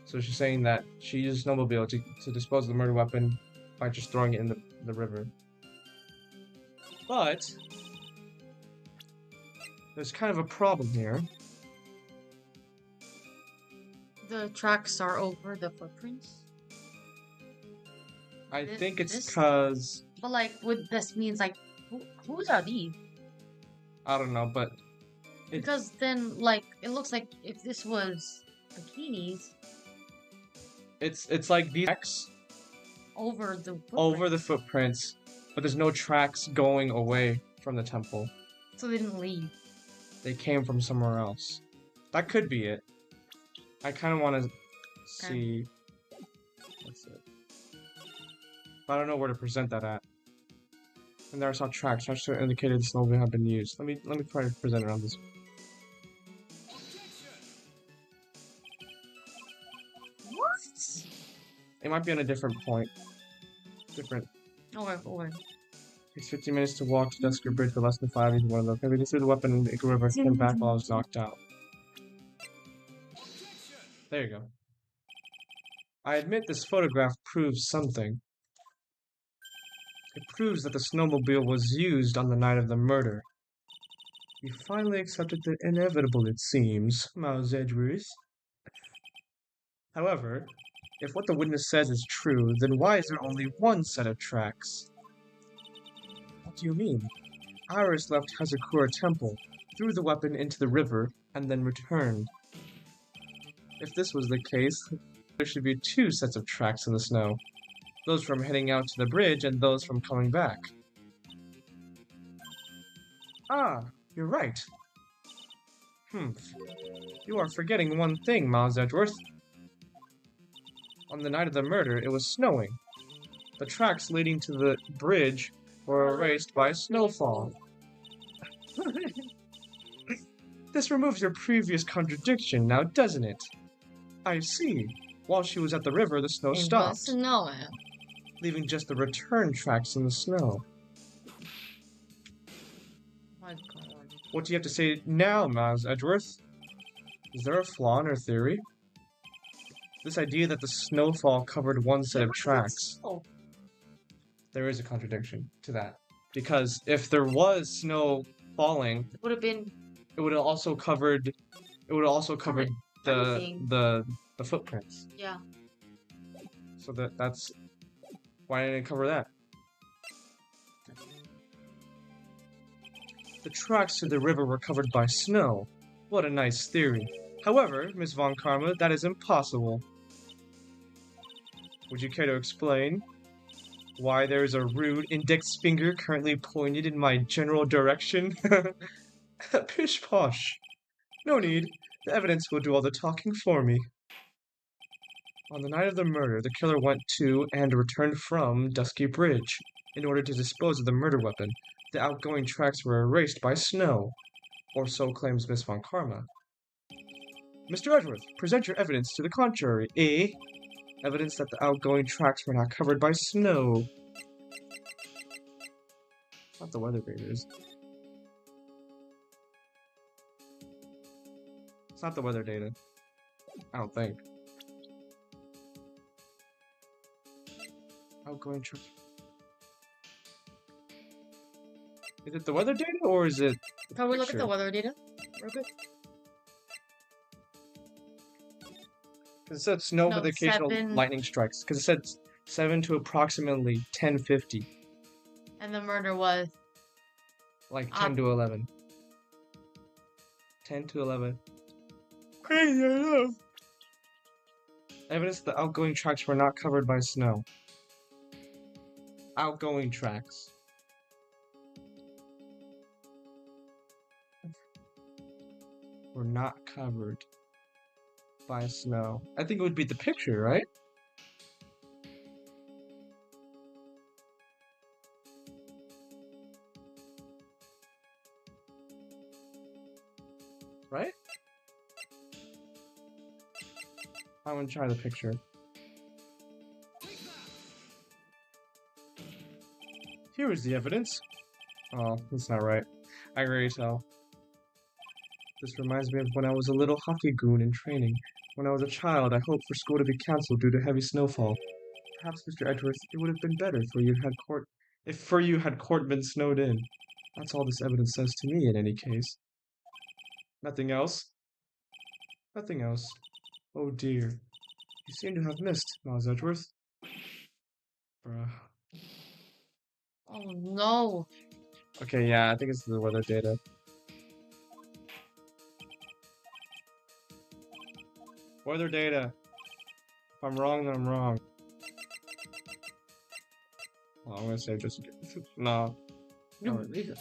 So she's saying that she used a snowmobile to dispose of the murder weapon by just throwing it in the river. But there's kind of a problem here. The tracks are over the footprints? I think it's because... But like, what this means, like, whose are these? I don't know, but... Because then, like, it looks like if this was bikinis... It's like these tracks... Over the footprints. Over the footprints, but there's no tracks going away from the temple. So they didn't leave. They came from somewhere else. That could be it. I kind of want to see... What's it? I don't know where to present that at. And there I saw tracks that indicated the snowmobile had been used. Let me try to present it on this. What? It might be on a different point. Different. Okay. Takes 15 minutes to walk to Dusker Bridge for less than 5 using one of those. Maybe this is the weapon in the river came back while I was knocked out. There you go. I admit this photograph proves something. It proves that the snowmobile was used on the night of the murder. You finally accepted the inevitable, it seems, Miles Edgeworth. However, if what the witness says is true, then why is there only one set of tracks? What do you mean? Iris left Hazakura Temple, threw the weapon into the river, and then returned. If this was the case, there should be 2 sets of tracks in the snow. Those from heading out to the bridge and those from coming back. Ah, you're right. You are forgetting one thing, Miles Edgeworth. On the night of the murder, it was snowing. The tracks leading to the bridge were erased by snowfall. This removes your previous contradiction, now doesn't it? I see. While she was at the river, the snow stopped, leaving just the return tracks in the snow. My God. What do you have to say now, Miles Edgeworth? Is there a flaw in her theory? This idea that the snowfall covered one set of tracks. There is a contradiction to that. Because if there was snow falling, It would have been. it would have also covered the footprints. Yeah. So that's why didn't it cover that? The tracks to the river were covered by snow. What a nice theory. However, Miss Von Karma, that is impossible. Would you care to explain why there is a rude index finger currently pointed in my general direction? Pish posh. No need. The evidence will do all the talking for me. On the night of the murder, the killer went to and returned from Dusky Bridge. In order to dispose of the murder weapon, the outgoing tracks were erased by snow, or so claims Miss Von Karma. Mr. Edgeworth, present your evidence to the contrary, eh? Evidence that the outgoing tracks were not covered by snow. It's not the weather data, is it? It's not the weather data. I don't think. Outgoing tracks. Is it the weather data or is it? Can we look at the weather data real quick? Because it said snow with occasional lightning strikes. Because it said 7 to approximately 10:50. And the murder was? Like 10 to 11. 10 to 11. Crazy enough. Evidence that the outgoing tracks were not covered by snow. Outgoing tracks. Were not covered by snow. I think it would be the picture, right? Right? I'm gonna try the picture. Here is the evidence. Oh, that's not right. I can already tell. This reminds me of when I was a little hockey goon in training. When I was a child, I hoped for school to be cancelled due to heavy snowfall. Perhaps, Mr. Edgeworth, it would have been better if for you had court been snowed in. That's all this evidence says to me, in any case. Nothing else? Nothing else. Oh dear. You seem to have missed, Miles Edgeworth. Bruh. Oh no. Okay, yeah, I think it's the weather data. Weather data. If I'm wrong, then I'm wrong. Well, I'm gonna say just no. No, are you?